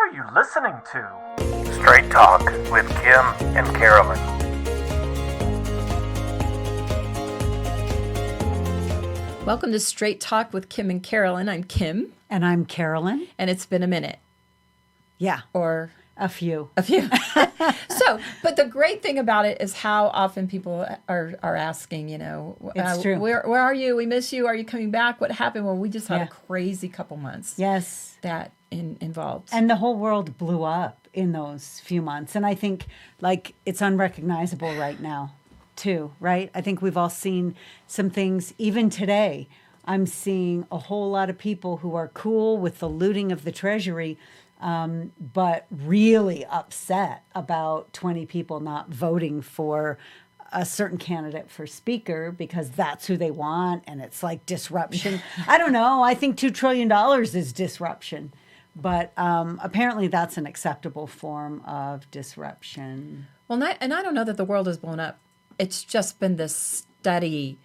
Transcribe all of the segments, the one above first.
are you listening to? Straight Talk with Kim and Carolyn. Welcome to Straight Talk with Kim and Carolyn. I'm Kim. And I'm Carolyn. And it's been a minute. Yeah. Or a few. But the great thing about it is how often people are asking, it's true. Where are you? We miss you. Are you coming back? What happened? Well, we just had a crazy couple months. Yes. That involved. And the whole world blew up in those few months. And I think it's unrecognizable right now too, right? I think we've all seen some things. Even today, I'm seeing a whole lot of people who are cool with the looting of the Treasury, but really upset about 20 people not voting for a certain candidate for speaker because that's who they want, and it's like disruption. I don't know. I think $2 trillion is disruption. But apparently that's an acceptable form of disruption. Well, and I don't know that the world has blown up. It's just been this steady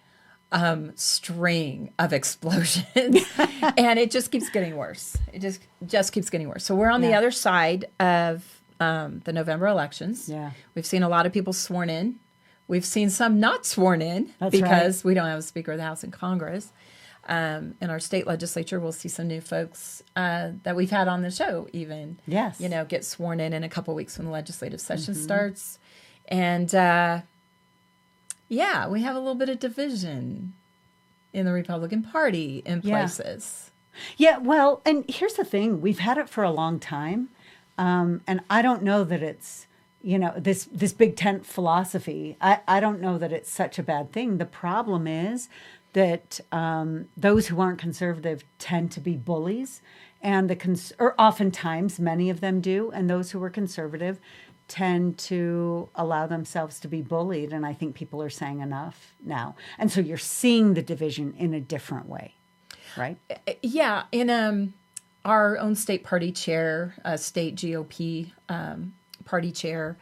string of explosions, and it just keeps getting worse. It just keeps getting worse. So we're on the other side of the November elections. Yeah, we've seen a lot of people sworn in. We've seen some not sworn in because we don't have a Speaker of the House and Congress. In our state legislature, we'll see some new folks that we've had on the show even. Yes, get sworn in a couple weeks when the legislative session starts, and. Yeah, we have a little bit of division in the Republican Party in places. Yeah, well, and here's the thing. We've had it for a long time, and I don't know that it's, this big tent philosophy. I don't know that it's such a bad thing. The problem is that those who aren't conservative tend to be bullies, and or oftentimes many of them do, and those who are conservative tend to allow themselves to be bullied, and I think people are saying enough now. And so you're seeing the division in a different way, right? Yeah, in our own state party chair, state GOP party chair,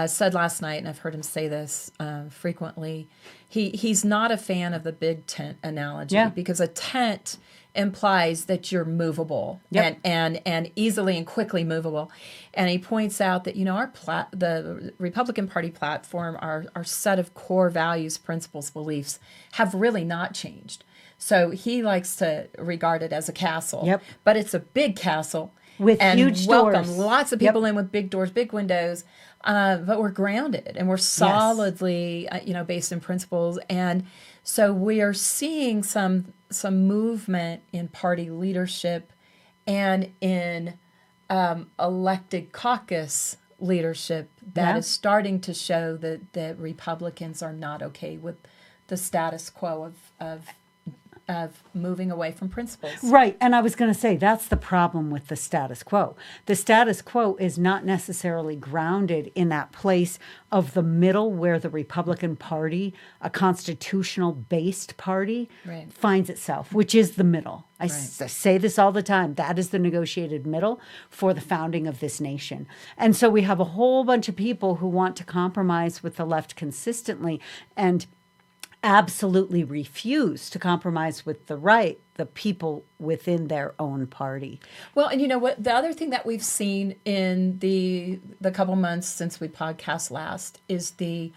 said last night, and I've heard him say this frequently, he's not a fan of the big tent analogy because a tent implies that you're movable and easily and quickly movable. And he points out that, the Republican Party platform, our set of core values, principles, beliefs have really not changed. So he likes to regard it as a castle, but it's a big castle. With huge doors. Lots of people in with big doors, big windows, but we're grounded and we're solidly, based in principles. And so we are seeing some movement in party leadership and in elected caucus leadership that is starting to show that Republicans are not okay with the status quo of moving away from principles. Right. And I was going to say, that's the problem with the status quo. The status quo is not necessarily grounded in that place of the middle where the Republican Party, a constitutional-based party, finds itself, which is the middle. I say this all the time. That is the negotiated middle for the founding of this nation. And so we have a whole bunch of people who want to compromise with the left consistently and absolutely refuse to compromise with the right, the people within their own party. Well, and you know what? The other thing that we've seen in the couple months since we podcast last is the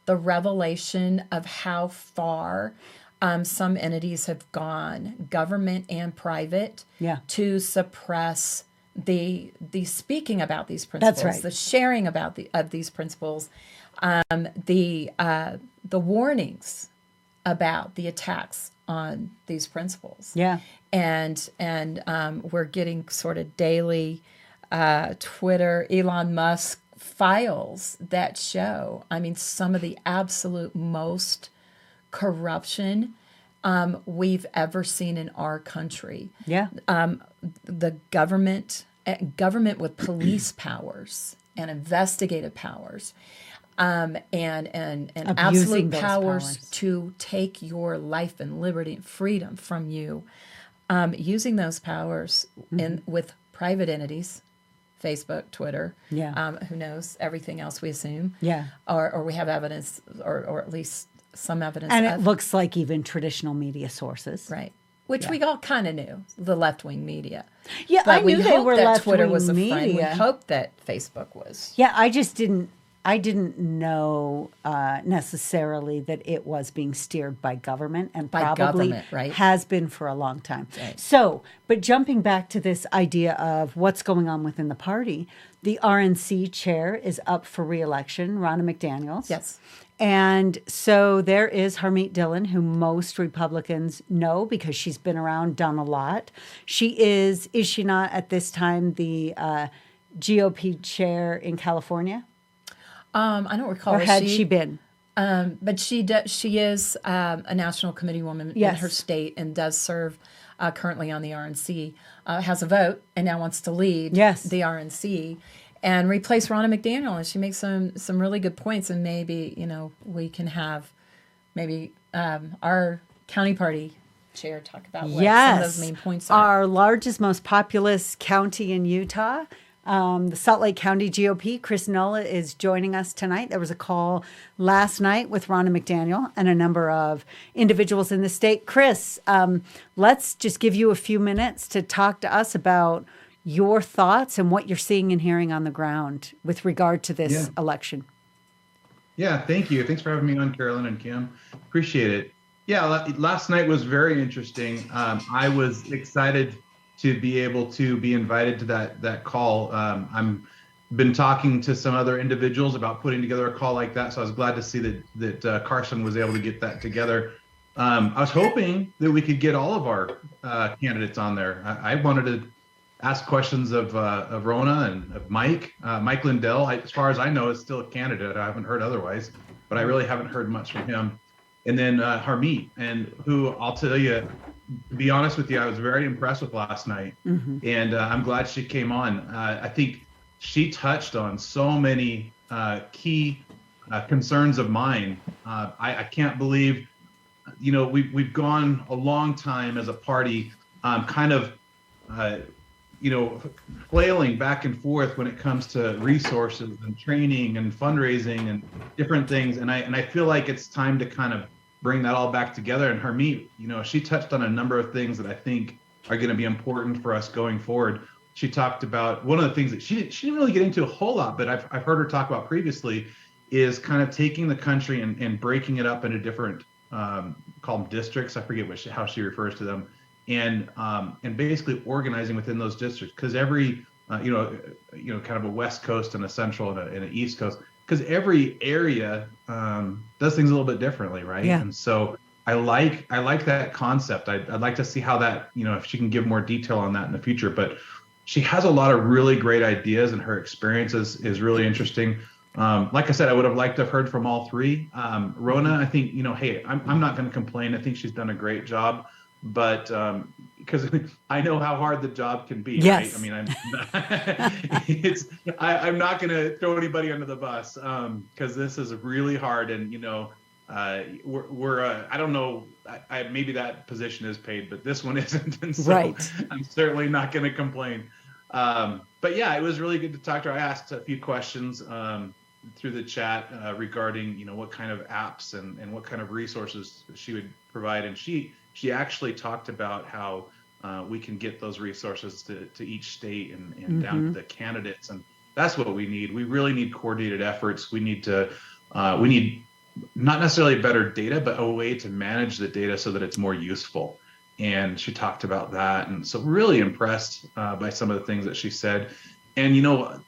revelation of how far some entities have gone, government and private, to suppress the speaking about these principles, the sharing of these principles, the warnings about the attacks on these principles. Yeah. And we're getting sort of daily Twitter, Elon Musk files that show, some of the absolute most corruption we've ever seen in our country. Yeah. The government with police powers and investigative powers, and absolute powers to take your life and liberty and freedom from you, using those powers with private entities, Facebook, Twitter, who knows, everything else we assume, or we have evidence, or at least some evidence. And it looks like even traditional media sources. Right. which we all kind of knew, the left-wing media. Yeah, But I knew we they hoped were that Twitter left-wing was a friend. We media. hoped that Facebook was. Yeah, I didn't know necessarily that it was being steered by government, and By probably government, right. has been for a long time. Right. So, but jumping back to this idea of what's going on within the party, the RNC chair is up for re-election, Ronna McDaniels. Yes. And so there is Harmeet Dillon, who most Republicans know because she's been around, done a lot. She is she not at this time the GOP chair in California? I don't recall. Or Is had she been? But she is a national committee woman in Yes. her state and does serve currently on the RNC. Has a vote and now wants to lead Yes. the RNC and replace Ronna McDaniel. And she makes some really good points. And maybe we can have our county party chair talk about what some of those main points are. Our largest, most populous county in Utah, the Salt Lake County GOP, Chris Null is joining us tonight. There was a call last night with Ronna McDaniel and a number of individuals in the state. Chris, let's just give you a few minutes to talk to us about your thoughts and what you're seeing and hearing on the ground with regard to this election. Yeah, thank you. Thanks for having me on, Carolyn and Kim. Appreciate it. Yeah, last night was very interesting. I was excited to be able to be invited to that call. I'm been talking to some other individuals about putting together a call like that, so I was glad to see that Carson was able to get that together. I was hoping that we could get all of our candidates on there. I wanted to ask questions of Ronna and of Mike. Mike Lindell, as far as I know, is still a candidate. I haven't heard otherwise, but I really haven't heard much from him. And then Harmeet, and who I'll tell you, to be honest with you, I was very impressed with last night. And I'm glad she came on. I think she touched on so many key concerns of mine. I can't believe, we've gone a long time as a party, flailing back and forth when it comes to resources and training and fundraising and different things. And I feel like it's time to kind of bring that all back together. And Harmeet, she touched on a number of things that I think are going to be important for us going forward. She talked about one of the things that she didn't really get into a whole lot, but I've heard her talk about previously, is kind of taking the country and breaking it up into different, call them districts. I forget how she refers to them. And basically organizing within those districts, because every kind of a West Coast and a Central and an East Coast, because every area does things a little bit differently, right? Yeah. And so I like that concept. I'd like to see how that, if she can give more detail on that in the future. But she has a lot of really great ideas, and her experience is really interesting. Like I said, I would have liked to have heard from all three. Ronna, I think, hey, I'm not going to complain. I think she's done a great job. But because I know how hard the job can be, yes. Right? I mean, I'm not going to throw anybody under the bus because this is really hard, and we're I don't know, maybe that position is paid, but this one isn't, and so right. I'm certainly not going to complain. But yeah, it was really good to talk to her. I asked a few questions through the chat regarding what kind of apps and what kind of resources she would provide, and she actually talked about how we can get those resources to each state and down to the candidates. And that's what we need. We really need coordinated efforts. We need not necessarily better data, but a way to manage the data so that it's more useful. And she talked about that. And so really impressed by some of the things that she said. And,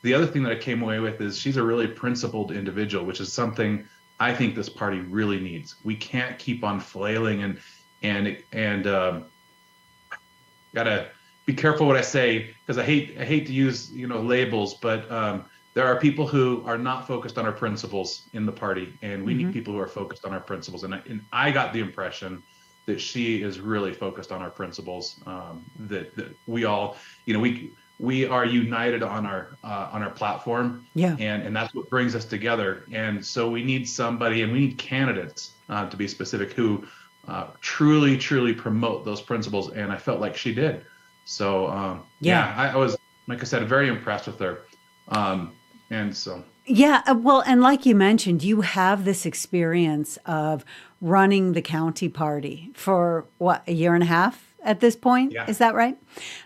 the other thing that I came away with is she's a really principled individual, which is something I think this party really needs. We can't keep on flailing and gotta be careful what I say, because I hate to use labels, but there are people who are not focused on our principles in the party, and we need people who are focused on our principles. And I got the impression that she is really focused on our principles. That we all, we are united on our platform, and that's what brings us together. And so we need somebody, and we need candidates to be specific, who truly promote those principles, and I felt like she did. So I was, like I said, very impressed with her. And so well, and like you mentioned, you have this experience of running the county party for what, a year and a half at this point. Yeah. Is that right?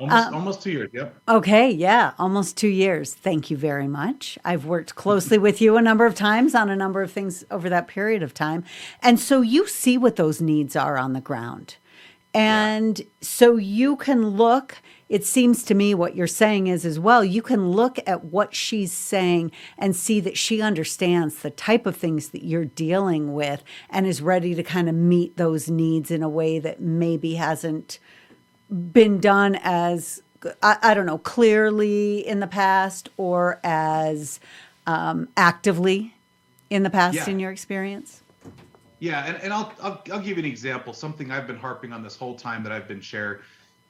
Almost 2 years. Yep. Okay, yeah, almost 2 years. Thank you very much. I've worked closely with you a number of times on a number of things over that period of time. And so you see what those needs are on the ground. And so you can look, it seems to me what you're saying is as well, you can look at what she's saying and see that she understands the type of things that you're dealing with and is ready to kind of meet those needs in a way that maybe hasn't been done as, I don't know, clearly in the past or as actively in the past in your experience? Yeah, and I'll give you an example. Something I've been harping on this whole time that I've been chair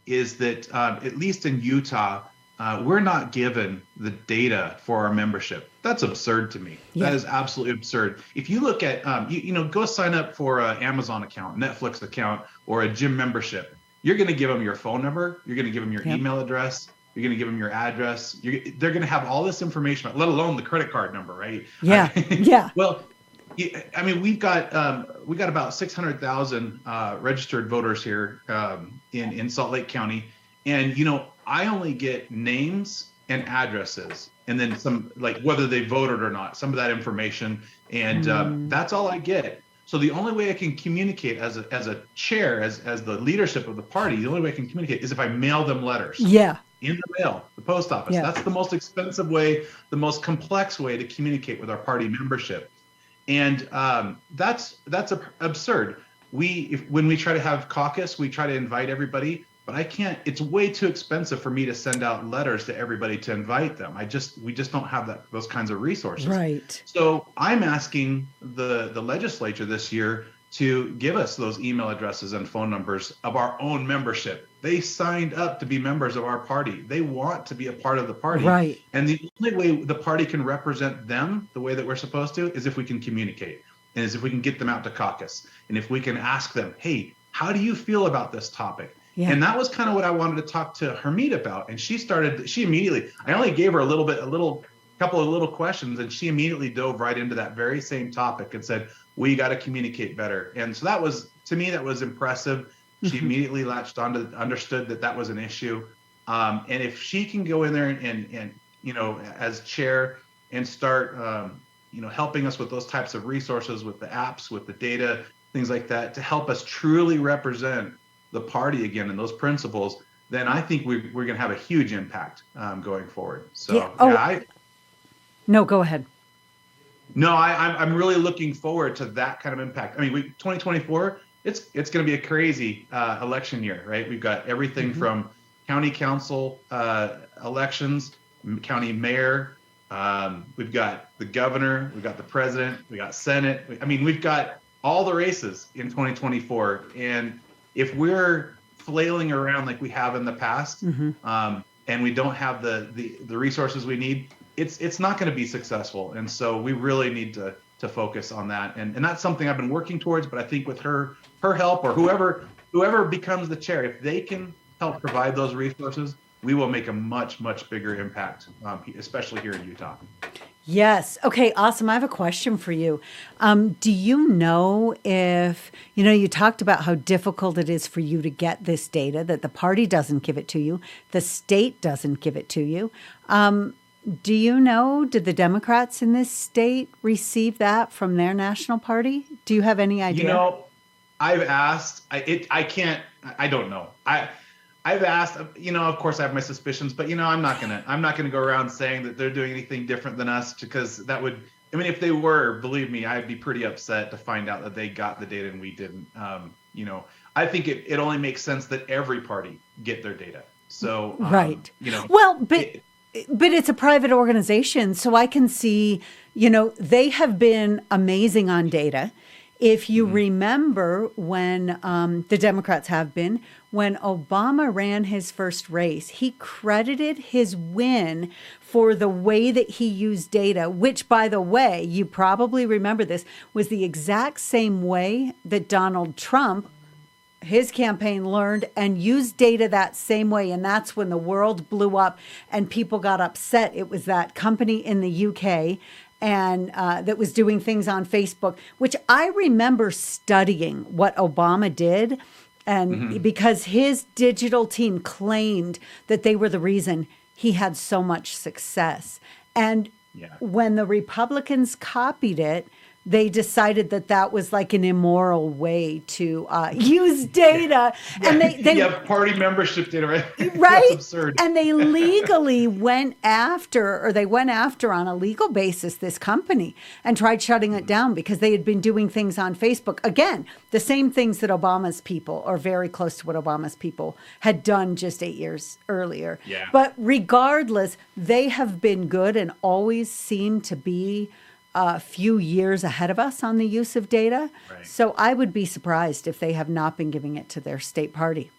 is that at least in Utah, we're not given the data for our membership. That's absurd to me. Yeah. That is absolutely absurd. If you look at, go sign up for an Amazon account, Netflix account, or a gym membership. You're going to give them your phone number. You're going to give them your email address. You're going to give them your address. They're going to have all this information, let alone the credit card number, right? Yeah, yeah. Well, I mean, we got about 600,000 registered voters here in Salt Lake County, and I only get names and addresses, and then some, like whether they voted or not, some of that information, and that's all I get. So the only way I can communicate as a chair, as the leadership of the party, the only way I can communicate is if I mail them letters. Yeah. In the mail, the post office. Yeah. That's the most expensive way, the most complex way to communicate with our party membership. And that's absurd. When we try to have caucus, we try to invite everybody, but I can't. It's way too expensive for me to send out letters to everybody to invite them. We just don't have those kinds of resources. Right. So I'm asking the legislature this year to give us those email addresses and phone numbers of our own membership. They signed up to be members of our party. They want to be a part of the party. Right. And the only way the party can represent them the way that we're supposed to is if we can communicate and is if we can get them out to caucus and if we can ask them, hey, how do you feel about this topic? Yeah. And that was kind of what I wanted to talk to Hermit about. And she immediately, I only gave her a couple of little questions, and she immediately dove right into that very same topic and said, we got to communicate better. And so that was, to me, that was impressive. She immediately latched on to, understood that was an issue. And if she can go in there and as chair and start, helping us with those types of resources, with the apps, with the data, things like that, to help us truly represent the party again and those principles, then I think we're going to have a huge impact going forward. So No, go ahead. No, I'm really looking forward to that kind of impact. I mean, 2024, it's going to be a crazy election year, right? We've got everything from county council elections, county mayor, we've got the governor, we've got the president, we got Senate. I mean, we've got all the races in 2024, and if we're flailing around like we have in the past, and we don't have the resources we need, it's not going to be successful. And so we really need to focus on that. And that's something I've been working towards, but I think with her help, or whoever becomes the chair, if they can help provide those resources, we will make a much, much bigger impact, especially here in Utah. Yes. Okay, awesome. I have a question for you. Do you know if, you talked about how difficult it is for you to get this data, that the party doesn't give it to you, the state doesn't give it to you. Do you know, did the Democrats in this state receive that from their national party? Do you have any idea? I've asked, I don't know. I've asked, of course I have my suspicions, but I'm not gonna go around saying that they're doing anything different than us, because that would, if they were, believe me, I'd be pretty upset to find out that they got the data and we didn't. I think it only makes sense that every party get their data. So, right. Well, but it's a private organization, so I can see, they have been amazing on data. If you remember when the Democrats have been, when Obama ran his first race, he credited his win for the way that he used data, which, by the way, you probably remember this, was the exact same way that Donald Trump, his campaign, learned and used data that same way. And that's when the world blew up and people got upset. It was that company in the UK and that was doing things on Facebook, which I remember studying what Obama did And because his digital team claimed that they were the reason he had so much success. And when the Republicans copied it, they decided that that was like an immoral way to use data. And they party membership data, right? right? That's absurd. And they legally went after on a legal basis this company and tried shutting it down because they had been doing things on Facebook. Again, the same things that Obama's people, or very close to what Obama's people had done just 8 years earlier. Yeah. But regardless, they have been good and always seem to be a few years ahead of us on the use of data. Right. So I would be surprised if they have not been giving it to their state party.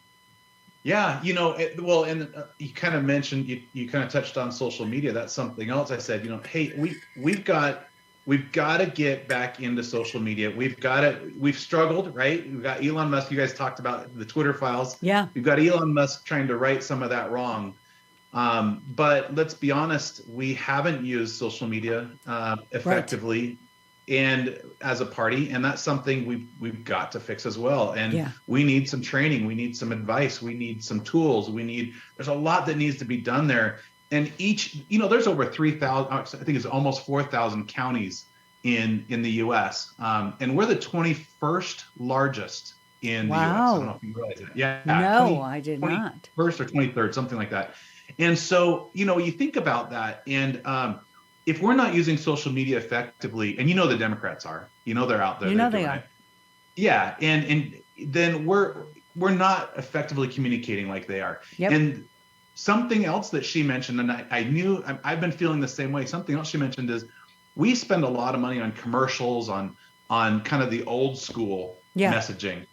Yeah, you kind of mentioned, you kind of touched on social media. That's something else. I said, hey, we've got to get back into social media. We've struggled, right? We've got Elon Musk. You guys talked about the Twitter files. Yeah. We've got Elon Musk trying to right some of that wrong. But let's be honest, we haven't used social media effectively and as a party, and that's something we've got to fix as well. And we need some training, we need some advice, we need some tools, there's a lot that needs to be done there. And there's over 3,000, I think it's almost 4,000 counties in the US. And we're the 21st largest in the US. I don't know if you realize that. Yeah. No, I did not. 21st or 23rd, something like that. And so, you think about that, and if we're not using social media effectively, and the Democrats are, they're out there. They are. Yeah, and then we're not effectively communicating like they are. Yep. And something else that she mentioned, and I knew I've been feeling the same way. Something else she mentioned is we spend a lot of money on commercials, on kind of the old school messaging,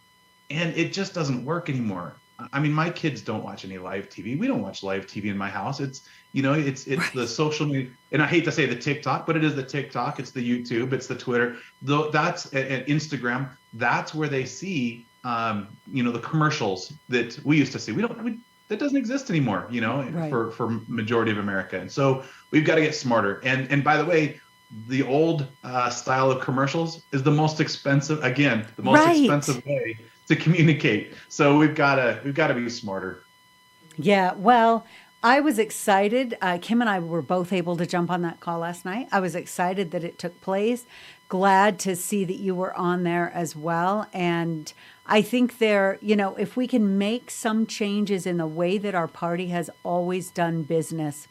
and it just doesn't work anymore. I mean, my kids don't watch any live TV. We don't watch live TV in my house. It's the social media, and I hate to say the TikTok, but it is the TikTok. It's the YouTube. It's the Twitter. That's and Instagram. That's where they see, the commercials that we used to see. That doesn't exist anymore. For majority of America. And so we've got to get smarter. And by the way, the old style of commercials is the most expensive. Again, the most expensive way to communicate. So we've got to be smarter. Yeah, well, I was excited. Kim and I were both able to jump on that call last night. I was excited that it took place. Glad to see that you were on there as well. And I think if we can make some changes in the way that our party has always done business,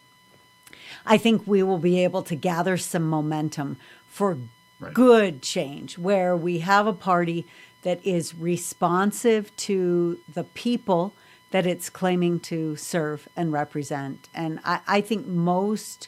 I think we will be able to gather some momentum for good change, where we have a party that is responsive to the people that it's claiming to serve and represent. And I think most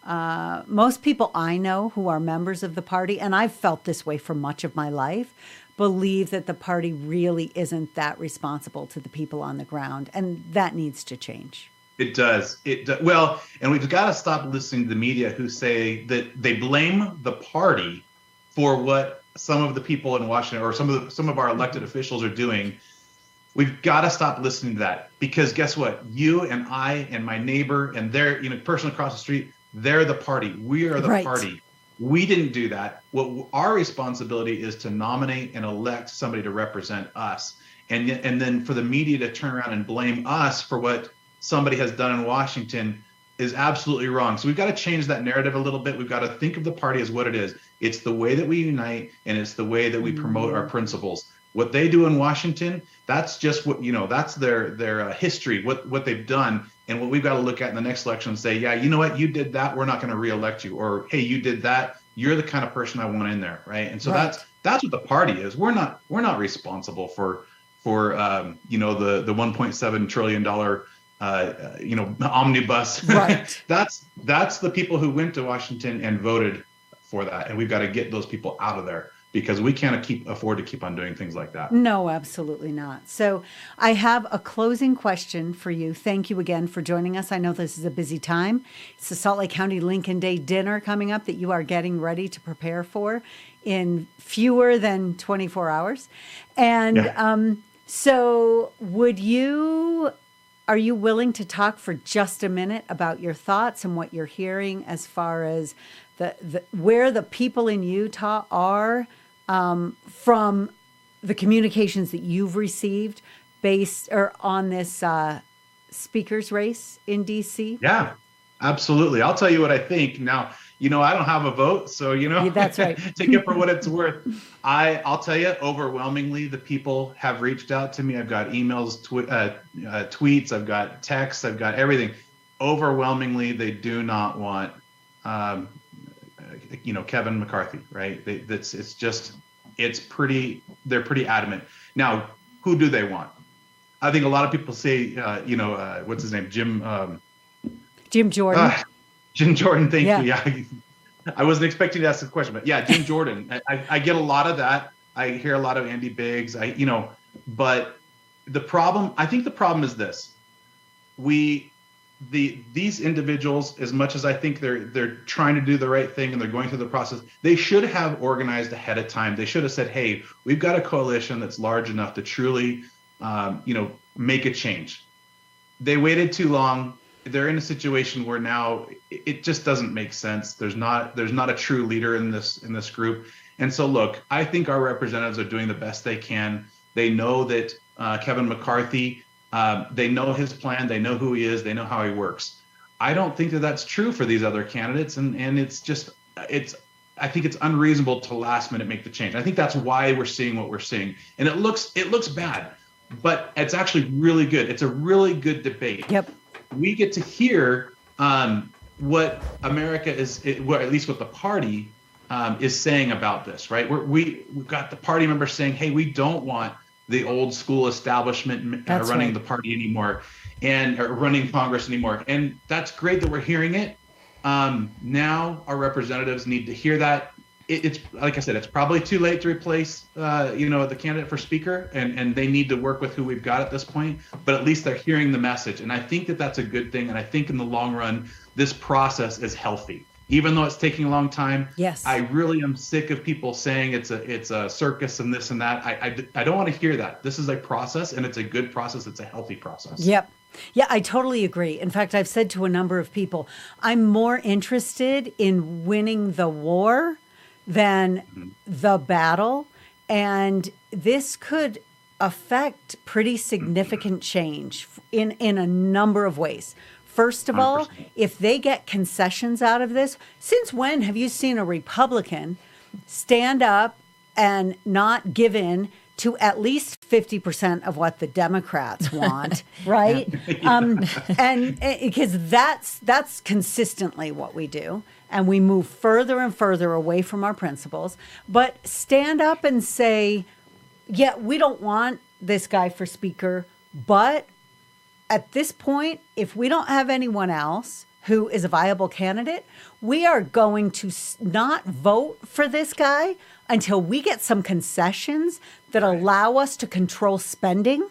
people I know who are members of the party, and I've felt this way for much of my life, believe that the party really isn't that responsible to the people on the ground. And that needs to change. It does. Well, and we've got to stop listening to the media who say that they blame the party for what some of the people in Washington or some of our elected officials are doing. We've got to stop listening to that, because guess what? You and I and my neighbor and their person across the street, they're the party. We are the party. We didn't do that. What our responsibility is to nominate and elect somebody to represent us, and then for the media to turn around and blame us for what somebody has done in Washington is absolutely wrong. So we've got to change that narrative a little bit. We've got to think of the party as what it is. It's the way that we unite, and it's the way that we promote our principles. What they do in Washington, that's just what, that's their history, what they've done. And what we've got to look at in the next election and say, yeah, you know what, you did that, we're not going to reelect you. Or, hey, you did that, you're the kind of person I want in there, right? And so that's what the party is. We're not responsible for the $1.7 trillion omnibus. Right. That's the people who went to Washington and voted for that, and we've got to get those people out of there, because we can't afford to keep on doing things like that. No, absolutely not. So I have a closing question for you. Thank you again for joining us. I know this is a busy time. It's the Salt Lake County Lincoln Day dinner coming up that you are getting ready to prepare for in fewer than 24 hours. And so are you willing to talk for just a minute about your thoughts and what you're hearing as far as where the people in Utah are from the communications that you've received based or on this speaker's race in DC? Yeah, absolutely. I'll tell you what I think. Now, I don't have a vote, so That's right. take it for what it's worth. I'll tell you, overwhelmingly, the people have reached out to me. I've got emails, tweets, I've got texts, I've got everything. Overwhelmingly, they do not want, Kevin McCarthy, right? They're pretty adamant. Now, who do they want? I think a lot of people say, what's his name? Jim Jordan. Jim Jordan, thank you. Yeah. Yeah, I wasn't expecting to ask the question, but yeah, Jim Jordan. I get a lot of that. I hear a lot of Andy Biggs. But I think the problem is this: these individuals, as much as I think they're trying to do the right thing and they're going through the process, they should have organized ahead of time. They should have said, "Hey, we've got a coalition that's large enough to truly, make a change." They waited too long. They're in a situation where now it just doesn't make sense. There's not a true leader in this group. And so, look, I think our representatives are doing the best they can. They know that Kevin McCarthy, they know his plan. They know who he is. They know how he works. I don't think that that's true for these other candidates. And I think it's unreasonable to last minute make the change. I think that's why we're seeing what we're seeing. And it looks bad, but it's actually really good. It's a really good debate. Yep. We get to hear what America is, well, at least what the party is saying about this, right? We've got the party members saying, "Hey, we don't want the old school establishment running the party anymore and running Congress anymore." And that's great that we're hearing it. Now our representatives need to hear that. It's like I said, it's probably too late to replace, the candidate for speaker, and they need to work with who we've got at this point. But at least they're hearing the message, and I think that that's a good thing. And I think in the long run, this process is healthy, even though it's taking a long time. Yes, I really am sick of people saying it's a circus and this and that. I don't want to hear that. This is a process, and it's a good process. It's a healthy process. Yep. Yeah, I totally agree. In fact, I've said to a number of people, I'm more interested in winning the war than the battle. And this could affect pretty significant change in a number of ways. First of all, 100%. if they get concessions out of this, since when have you seen a Republican stand up and not give in to at least 50% of what the Democrats want, right? And because that's consistently what we do. And we move further and further away from our principles, but stand up and say, yeah, we don't want this guy for speaker, but at this point, if we don't have anyone else who is a viable candidate, we are going to not vote for this guy until we get some concessions that allow us to control spending,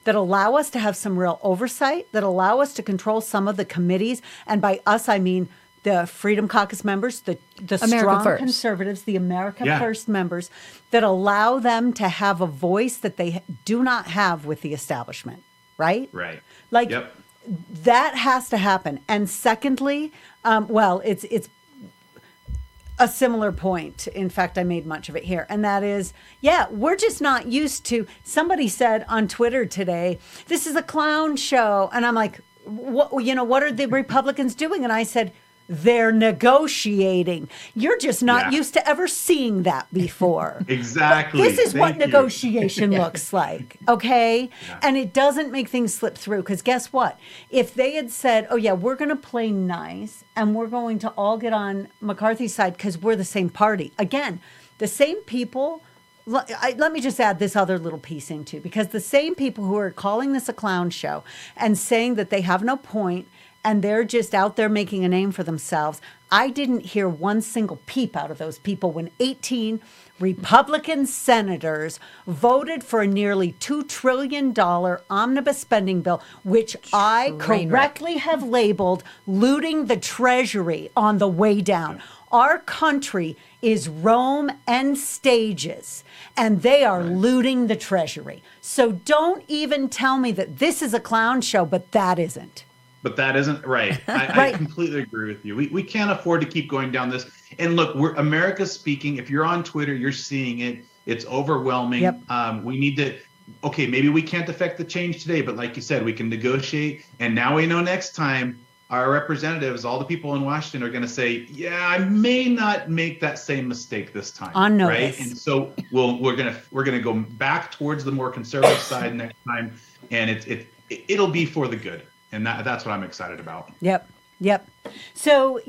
that allow us to have some real oversight, that allow us to control some of the committees. And by us, I mean the Freedom Caucus members, the strong First. conservatives, the America First members, that allow them to have a voice that they do not have with the establishment, right? Right. Like, Yep. that has to happen. And secondly, it's a similar point. In fact, I made much of it here. And that is, we're just not used to, somebody said on Twitter today, this is a clown show. And I'm like, what are the Republicans doing? And I said, they're negotiating. You're just not used to ever seeing that before. Exactly. This is what Thank you. negotiation looks like, okay? Yeah. And it doesn't make things slip through, because guess what? If they had said, oh yeah, we're going to play nice and we're going to all get on McCarthy's side because we're the same party. Again, the same people, let me just add this other little piece into, because the same people who are calling this a clown show and saying that they have no point and they're just out there making a name for themselves, I didn't hear one single peep out of those people when 18 Republican senators voted for a nearly $2 trillion omnibus spending bill, which I correctly have labeled looting the Treasury on the way down. Our country is Rome and stages, and they are looting the Treasury. So don't even tell me that this is a clown show, but that isn't. But that isn't right. I completely agree with you. We can't afford to keep going down this. And look, America's speaking. If you're on Twitter, you're seeing it. It's overwhelming. Yep. We need to, okay, maybe we can't affect the change today, but like you said, we can negotiate. And now we know next time our representatives, all the people in Washington, are going to say, yeah, I may not make that same mistake this time. On notice. Right? And so we're gonna go back towards the more conservative side next time, and it'll be for the good. And that's what I'm excited about. Yep. So,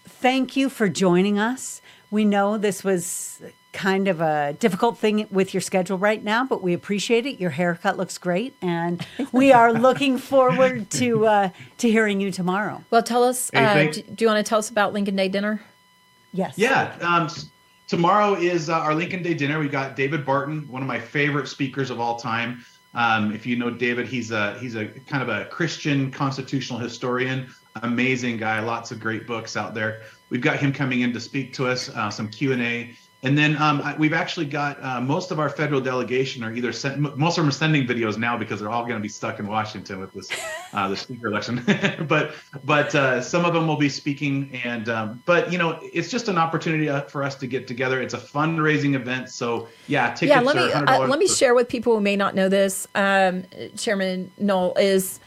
thank you for joining us. We know this was kind of a difficult thing with your schedule right now, but we appreciate it. Your haircut looks great, and we are looking forward to hearing you tomorrow. Well, tell us, Hey, do you want to tell us about Lincoln Day dinner? Yes. Yeah. Tomorrow is our Lincoln Day dinner. We got David Barton, one of my favorite speakers of all time. If you know David, he's a kind of a Christian constitutional historian, amazing guy, lots of great books out there. We've got him coming in to speak to us, some Q&A. And then we've actually got most of our federal delegation are either most of them are sending videos now because they're all going to be stuck in Washington with this the speaker election. but some of them will be speaking, and but it's just an opportunity for us to get together. It's a fundraising event, so yeah, tickets are $100. Let me share with people who may not know this. Chairman Null is.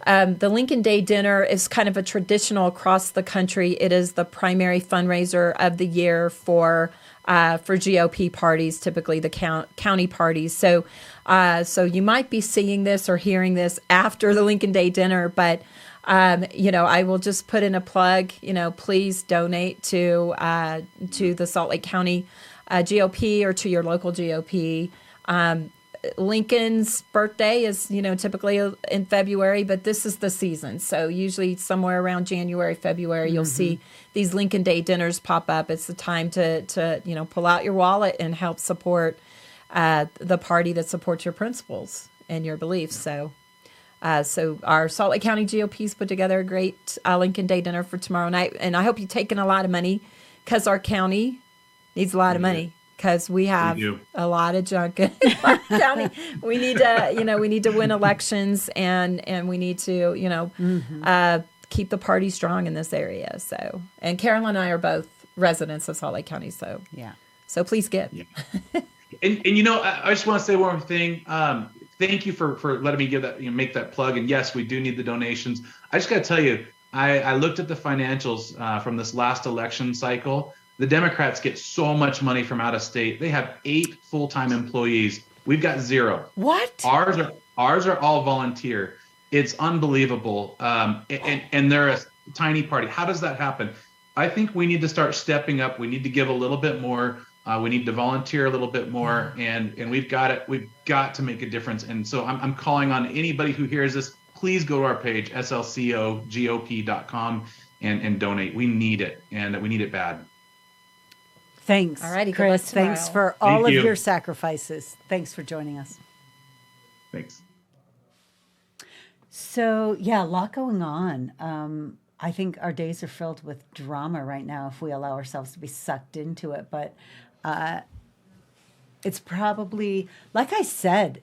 The Lincoln Day dinner is kind of a traditional across the country. It is the primary fundraiser of the year for GOP parties, typically the county parties. So you might be seeing this or hearing this after the Lincoln Day dinner, but I will just put in a plug. Please donate to the Salt Lake County GOP or to your local GOP. Lincoln's birthday is, typically in February, but this is the season. So usually somewhere around January, February, you'll see these Lincoln Day dinners pop up. It's the time to pull out your wallet and help support the party that supports your principles and your beliefs. So our Salt Lake County GOP's put together a great Lincoln Day dinner for tomorrow night. And I hope you've taken a lot of money because our county needs a lot of money. Because we have a lot of junk in our county. We need to win elections, and we need to, keep the party strong in this area. So, and Carolyn and I are both residents of Salt Lake County. So, so please give. Yeah. and I just want to say one more thing. Thank you for letting me give that, make that plug. And yes, we do need the donations. I just got to tell you, I looked at the financials from this last election cycle. The Democrats get so much money from out of state. They have 8 full-time employees. We've got 0. What? Ours are all volunteer. It's unbelievable. And they're a tiny party. How does that happen? I think we need to start stepping up. We need to give a little bit more. We need to volunteer a little bit more, and we've got to make a difference. And so I'm calling on anybody who hears this. Please go to our page, slcogop.com, and donate. We need it, and we need it bad. Thanks, Alrighty, Chris. Thanks for all of your sacrifices. Thanks for joining us. Thanks. So, yeah, a lot going on. I think our days are filled with drama right now if we allow ourselves to be sucked into it. But it's probably, like I said,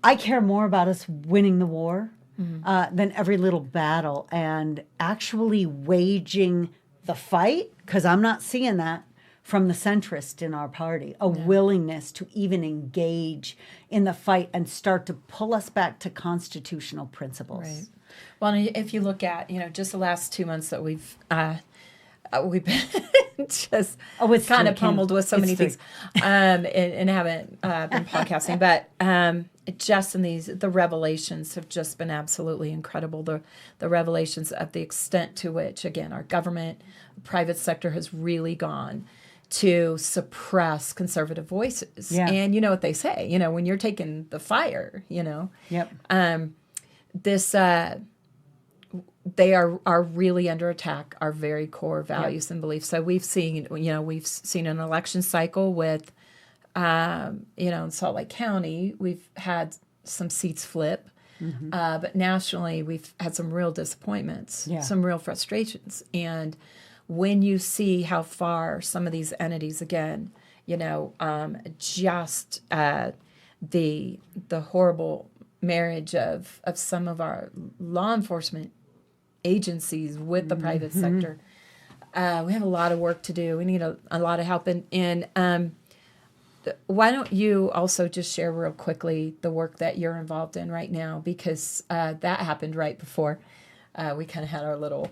I care more about us winning the war than every little battle and actually waging the fight, because I'm not seeing that from the centrist in our party, willingness to even engage in the fight and start to pull us back to constitutional principles. Right. Well, if you look at, just the last 2 months that we've been just kind of pummeled with so many things and haven't been podcasting, but just in the revelations have just been absolutely incredible. The revelations of the extent to which, again, our government, private sector has really gone to suppress conservative voices. Yeah. And you know what they say, when you're taking the fire, Yep. They are really under attack, our very core values and beliefs. So we've seen an election cycle with, in Salt Lake County, we've had some seats flip, but nationally we've had some real disappointments, some real frustrations. And when you see how far some of these entities, again, just the horrible marriage of some of our law enforcement agencies with the private sector, We have a lot of work to do. We need a lot of help. And why don't you also just share real quickly the work that you're involved in right now? Because that happened right before we kind of had our little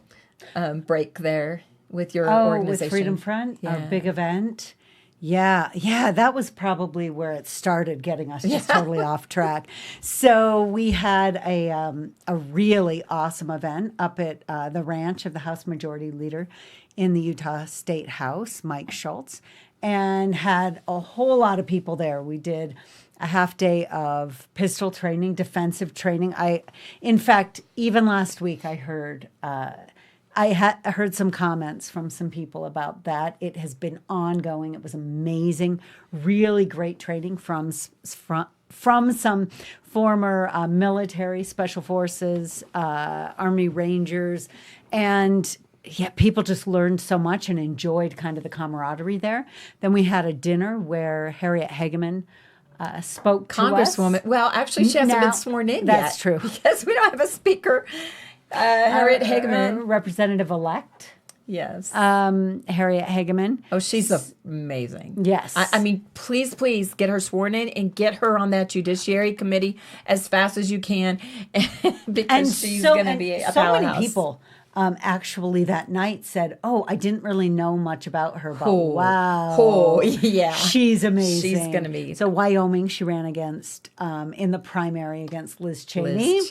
break there with your organization. With Freedom Front, our Yeah. big event. Yeah, that was probably where it started getting us just totally off track. So we had a really awesome event up at the ranch of the House Majority Leader in the Utah State House, Mike Schultz, and had a whole lot of people there. We did a half day of pistol training, defensive training. In fact, even last week I heard heard some comments from some people about that. It has been ongoing. It was amazing, really great training from some former military, special forces, Army Rangers, and people just learned so much and enjoyed kind of the camaraderie there. Then we had a dinner where Harriet Hageman spoke to us. Congresswoman. Well, actually, she hasn't been sworn in yet. That's true. Because we don't have a speaker. Harriet Hageman. Representative-elect. Yes. Harriet Hageman. Oh, she's amazing. Yes. I mean, please get her sworn in and get her on that Judiciary Committee as fast as you can because she's going to be a so powerhouse. many people actually that night said, "Oh, I didn't really know much about her, but wow, yeah, she's amazing. She's going to be." So Wyoming, she ran against in the primary against Liz Cheney.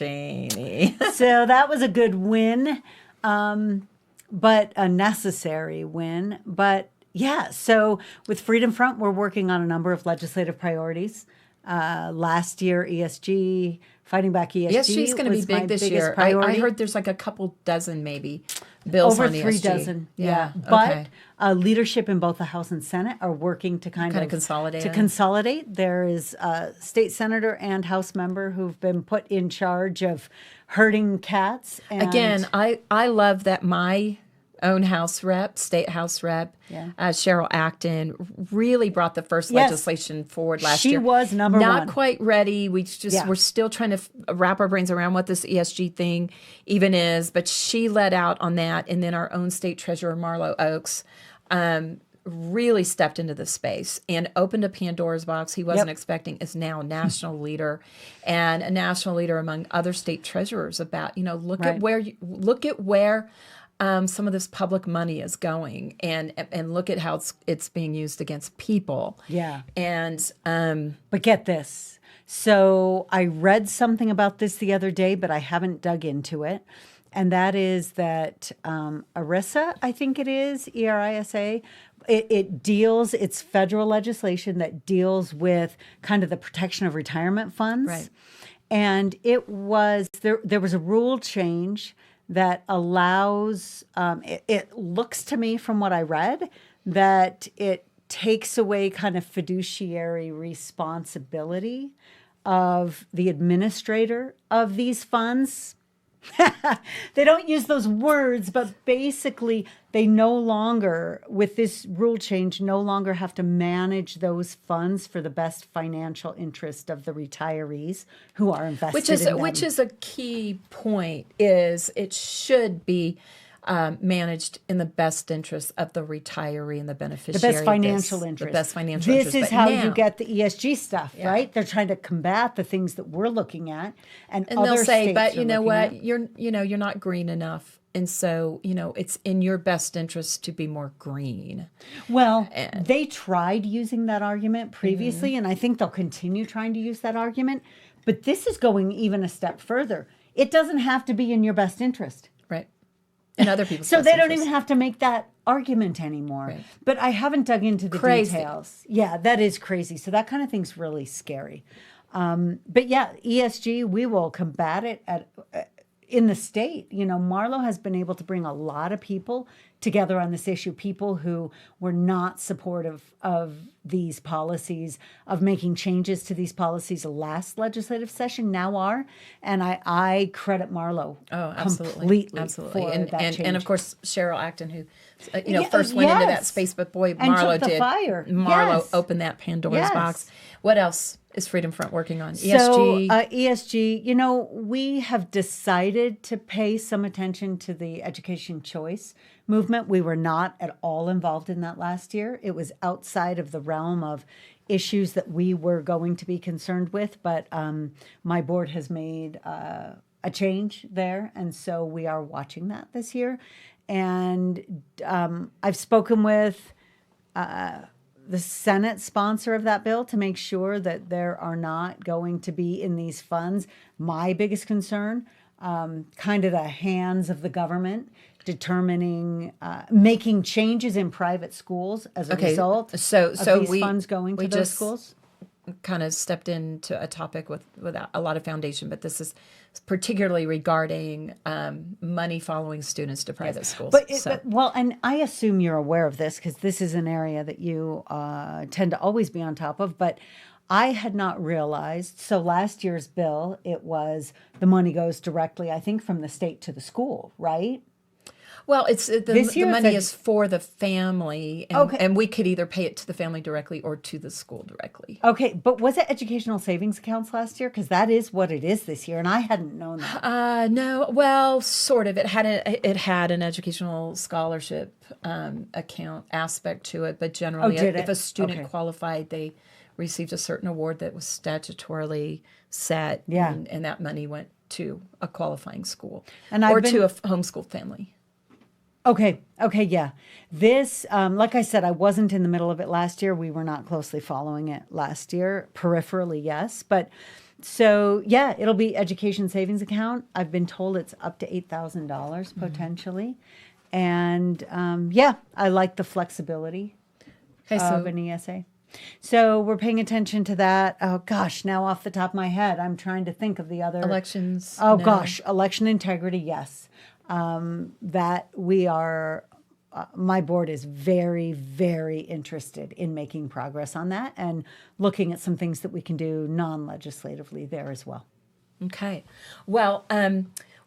So that was a good win, but a necessary win. But yeah, so with Freedom Front, we're working on a number of legislative priorities. Last year, ESG. Fighting back ESG. ESG is going to be big this year. I heard there's like a couple dozen maybe bills over on ESG. 3 dozen. Yeah. Okay. But leadership in both the House and Senate are working to kind of consolidate. There is a state senator and House member who've been put in charge of herding cats. And again, I love that my own state House rep, Cheryl Acton, really brought the first legislation forward last year. She was number one. Not quite ready. We're still trying to wrap our brains around what this ESG thing even is, but she led out on that. And then our own state treasurer, Marlo Oaks, really stepped into the space and opened a Pandora's box he wasn't expecting, is now a national leader and a national leader among other state treasurers about, look at where some of this public money is going, and look at how it's being used against people. Yeah. And but get this. So I read something about this the other day, but I haven't dug into it. And that is that ERISA, I think it is, ERISA, it's federal legislation that deals with kind of the protection of retirement funds. Right. And it was, there was a rule change that allows, it looks to me from what I read, that it takes away kind of fiduciary responsibility of the administrator of these funds. They don't use those words, but basically they no longer, with this rule change, no longer have to manage those funds for the best financial interest of the retirees who are invested in them. Which is a key point, is it should be managed in the best interest of the retiree and the beneficiary. The best financial interest. The best financial interest. This is how you get the ESG stuff, right? They're trying to combat the things that we're looking at, and other they'll say, states but are you know looking what, at. you're not green enough, and so it's in your best interest to be more green. Well, they tried using that argument previously, and I think they'll continue trying to use that argument. But this is going even a step further. It doesn't have to be in your best interest. Right. And other people's So best they don't interest. even have to make that argument anymore. Right. But I haven't dug into the Crazy. details. Yeah, that is crazy. So that kind of thing's really scary. But yeah, ESG, we will combat it in the state. Marlo has been able to bring a lot of people together on this issue, people who were not supportive of these policies, of making changes to these policies last legislative session, now are. And I credit Marlo completely for that change. And of course, Cheryl Acton, who first went into that space, but boy, And Marlo took the did. fire. Marlo Yes. opened that Pandora's Yes. box. What else is Freedom Front working on? So, ESG? ESG, we have decided to pay some attention to the education choice movement. We were not at all involved in that last year. It was outside of the realm of issues that we were going to be concerned with, but my board has made a change there, and so we are watching that this year. And I've spoken with the Senate sponsor of that bill to make sure that there are not going to be in these funds. My biggest concern, kind of the hands of the government determining, making changes in private schools as a result of these funds going to those schools. Kind of stepped into a topic with a lot of foundation, but this is particularly regarding money following students to private schools. And I assume you're aware of this because this is an area that you tend to always be on top of, but I had not realized. So last year's bill, it was the money goes directly, I think, from the state to the school, right? Well, the money is for the family, and we could either pay it to the family directly or to the school directly. Okay, but was it educational savings accounts last year? Because that is what it is this year, and I hadn't known that. No, well, sort of. It had an educational scholarship account aspect to it, but generally, if a student qualified, they received a certain award that was statutorily set, and that money went to a qualifying school or to a homeschool family. Okay, yeah. This, like I said, I wasn't in the middle of it last year. We were not closely following it last year. Peripherally, yes. But so, yeah, it'll be education savings account. I've been told it's up to $8,000 potentially. And, I like the flexibility of an ESA. So we're paying attention to that. Oh, gosh, now off the top of my head, I'm trying to think of the other. Elections. Oh, gosh, election integrity, yes. That we are, my board is very, very interested in making progress on that and looking at some things that we can do non-legislatively there as well. Okay. Well,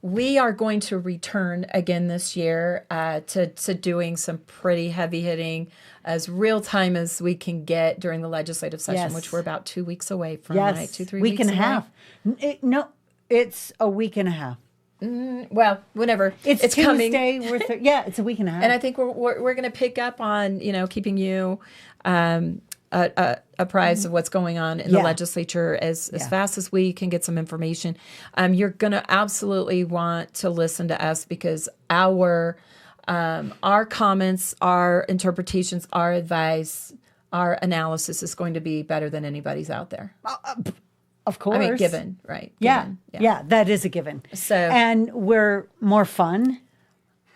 we are going to return again this year to doing some pretty heavy hitting, as real time as we can get during the legislative session, which we're about 2 weeks away from, right? 2-3 weeks and a half. It's a week and a half. Well, whenever it's Tuesday, coming. It's a week and a half. And I think we're going to pick up on keeping you apprised of what's going on in the legislature as fast as we can get some information. You're going to absolutely want to listen to us because our comments, our interpretations, our advice, our analysis is going to be better than anybody's out there. Of course. I mean, given, right? Yeah, that is a given. And we're more fun.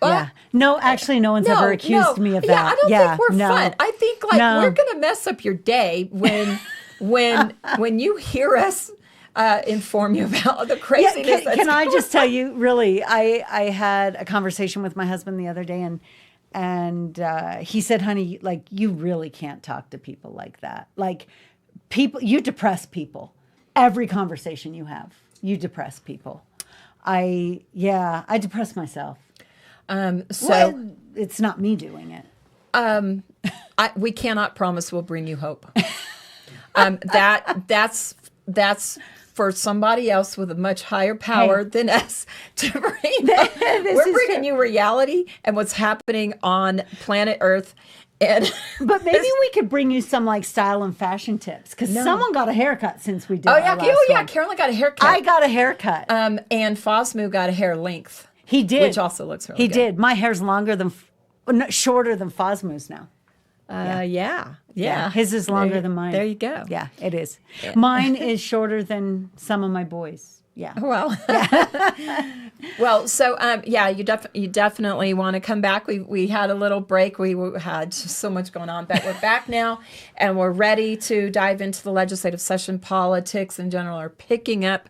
No, actually, no one's ever accused me of that. Yeah, I don't think we're fun. I think we're going to mess up your day when you hear us inform you about the craziness. Can I just tell you, really, I had a conversation with my husband the other day, and he said, "Honey, you really can't talk to people like that. You depress people." Every conversation you have, you depress people. I depress myself. It's not me doing it. We cannot promise we'll bring you hope. That's for somebody else with a much higher power than us to bring. We're bringing you reality and what's happening on planet Earth. But maybe we could bring you some style and fashion tips because someone got a haircut since we did. Carolyn got a haircut. I got a haircut. And Fosmu got a hair length. He did, which also looks really good. He did. My hair's shorter than Fosmu's now. His is longer than mine. There you go. Yeah, it is. Mine is shorter than some of my boys. Yeah. Well. Well, so you definitely want to come back. We had a little break. We had so much going on, but we're back now, and we're ready to dive into the legislative session. Politics in general are picking up,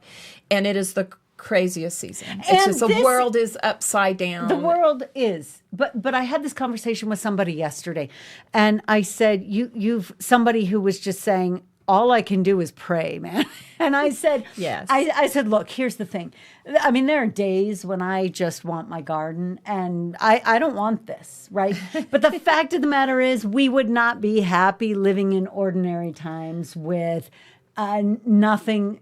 and it is the craziest season. It's just the world is upside down. The world is. But I had this conversation with somebody yesterday, and I said, you've somebody who was just saying, all I can do is pray, man. And I said, yes. I said, look, here's the thing. I mean, there are days when I just want my garden and I don't want this, right? But the fact of the matter is we would not be happy living in ordinary times with nothing.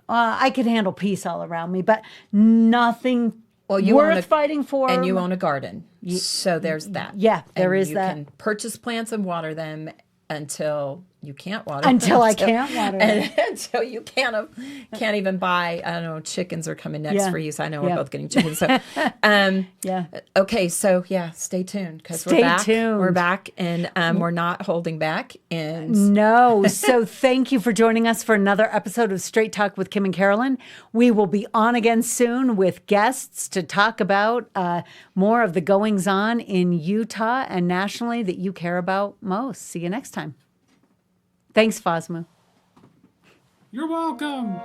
I could handle peace all around me, but nothing you worth own fighting for. And you own a garden. So there's that. Yeah, there and is that. You can purchase plants and water them until you can't water Until them. I can't water them. Until you can't even buy, I don't know, chickens are coming next Yeah. for you. So I know Yeah. we're both getting chickens. So, Yeah. okay. So yeah, stay tuned because Stay we're back. tuned. We're back and we're not holding back. And No. So thank you for joining us for another episode of Straight Talk with Kim and Carolyn. We will be on again soon with guests to talk about more of the goings on in Utah and nationally that you care about most. See you next time. Thanks, Fosmu. You're welcome.